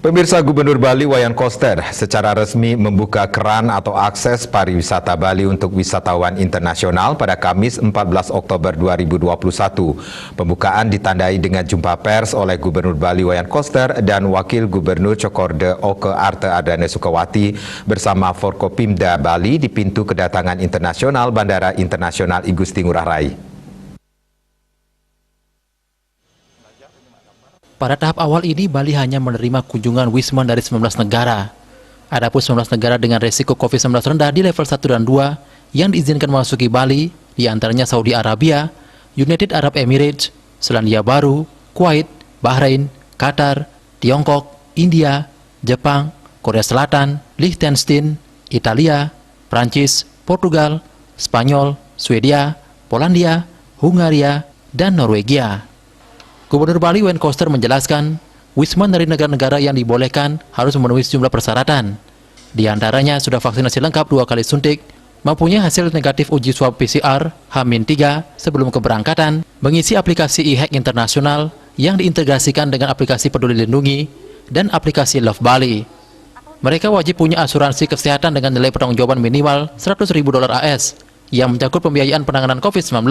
Pemirsa, Gubernur Bali Wayan Koster secara resmi membuka keran atau akses pariwisata Bali untuk wisatawan internasional pada Kamis 14 Oktober 2021. Pembukaan ditandai dengan jumpa pers oleh Gubernur Bali Wayan Koster dan Wakil Gubernur Cokorda Oke Arte Adane Sukawati bersama Forkopimda Bali di pintu kedatangan internasional Bandara Internasional I Gusti Ngurah Rai. Pada tahap awal ini, Bali hanya menerima kunjungan wisman dari 19 negara. Adapun 19 negara dengan resiko COVID-19 rendah di level 1 dan 2 yang diizinkan memasuki Bali, diantaranya Saudi Arabia, United Arab Emirates, Selandia Baru, Kuwait, Bahrain, Qatar, Tiongkok, India, Jepang, Korea Selatan, Liechtenstein, Italia, Prancis, Portugal, Spanyol, Swedia, Polandia, Hungaria, dan Norwegia. Gubernur Bali Wayan Koster menjelaskan, wisman dari negara-negara yang dibolehkan harus memenuhi sejumlah persyaratan. Di antaranya sudah vaksinasi lengkap 2 kali suntik, mempunyai hasil negatif uji swab PCR H-3 sebelum keberangkatan, mengisi aplikasi e-hack internasional yang diintegrasikan dengan aplikasi Peduli Lindungi dan aplikasi Love Bali. Mereka wajib punya asuransi kesehatan dengan nilai pertanggungjawaban minimal $100.000 AS yang mencakup pembiayaan penanganan COVID-19.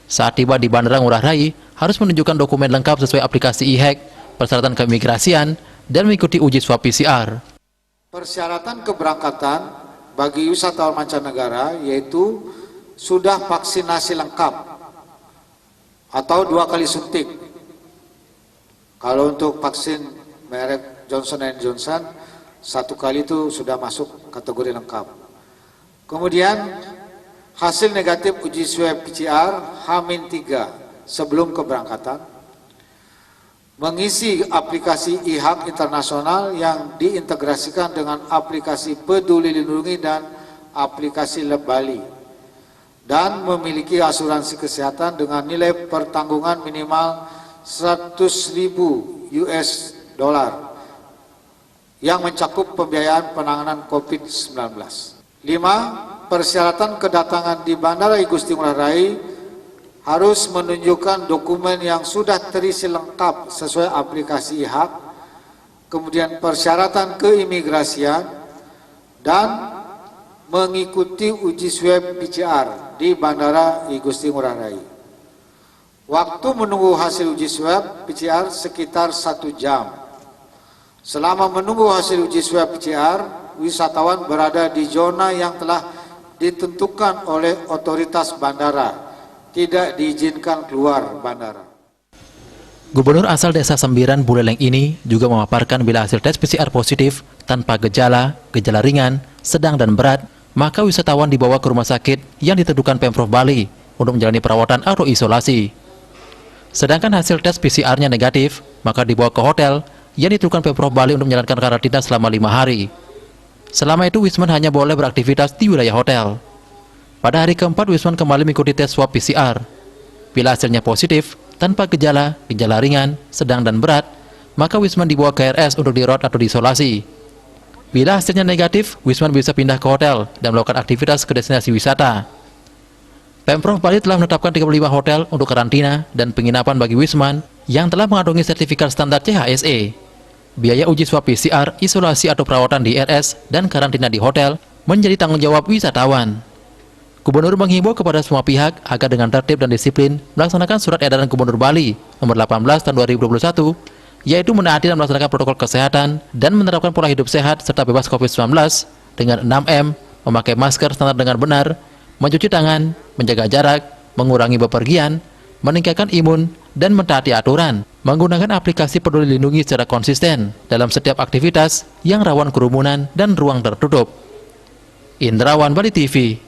Saat tiba di Bandara Ngurah Rai, harus menunjukkan dokumen lengkap sesuai aplikasi e-hack, persyaratan keimigrasian, dan mengikuti uji swab PCR. Persyaratan keberangkatan bagi wisatawan mancanegara yaitu sudah vaksinasi lengkap atau 2 kali suntik. Kalau untuk vaksin merek Johnson & Johnson, 1 kali itu sudah masuk kategori lengkap. Kemudian hasil negatif uji swab PCR H-3 sebelum keberangkatan, mengisi aplikasi e-hack internasional yang diintegrasikan dengan aplikasi Peduli Lindungi dan aplikasi Love Bali, dan memiliki asuransi kesehatan dengan nilai pertanggungan minimal $100.000 yang mencakup pembiayaan penanganan COVID-19. 5. Persyaratan kedatangan di Bandara I Gusti Ngurah Rai harus menunjukkan dokumen yang sudah terisi lengkap sesuai aplikasi e-hack, kemudian persyaratan keimigrasian, dan mengikuti uji swab PCR di Bandara I Gusti Ngurah Rai. Waktu menunggu hasil uji swab PCR sekitar 1 jam. Selama menunggu hasil uji swab PCR, wisatawan berada di zona yang telah ditentukan oleh otoritas bandara, tidak diizinkan keluar bandara. Gubernur asal Desa Sembiran Buleleng ini juga memaparkan bila hasil tes PCR positif tanpa gejala, gejala ringan, sedang dan berat, maka wisatawan dibawa ke rumah sakit yang ditentukan Pemprov Bali untuk menjalani perawatan atau isolasi. Sedangkan hasil tes PCR-nya negatif, maka dibawa ke hotel yang ditentukan Pemprov Bali untuk menjalankan karantina selama 5 hari. Selama itu, wisman hanya boleh beraktivitas di wilayah hotel. Pada hari keempat, wisman kembali mengikuti tes swab PCR. Bila hasilnya positif, tanpa gejala, gejala ringan, sedang dan berat, maka wisman dibawa ke RS untuk dirawat atau diisolasi. Bila hasilnya negatif, wisman bisa pindah ke hotel dan melakukan aktivitas ke destinasi wisata. Pemprov Bali telah menetapkan 35 hotel untuk karantina dan penginapan bagi wisman yang telah mengantongi sertifikat standar CHSE. Biaya uji swab PCR, isolasi atau perawatan di RS, dan karantina di hotel menjadi tanggung jawab wisatawan. Gubernur menghimbau kepada semua pihak agar dengan tertib dan disiplin melaksanakan surat edaran Gubernur Bali nomor 18 tahun 2021, yaitu menaati dan melaksanakan protokol kesehatan dan menerapkan pola hidup sehat serta bebas COVID-19 dengan 6M, memakai masker standar dengan benar, mencuci tangan, menjaga jarak, mengurangi bepergian, meningkatkan imun, dan mentaati aturan, menggunakan aplikasi Peduli Lindungi secara konsisten dalam setiap aktivitas yang rawan kerumunan dan ruang tertutup. Indrawan, Bali TV.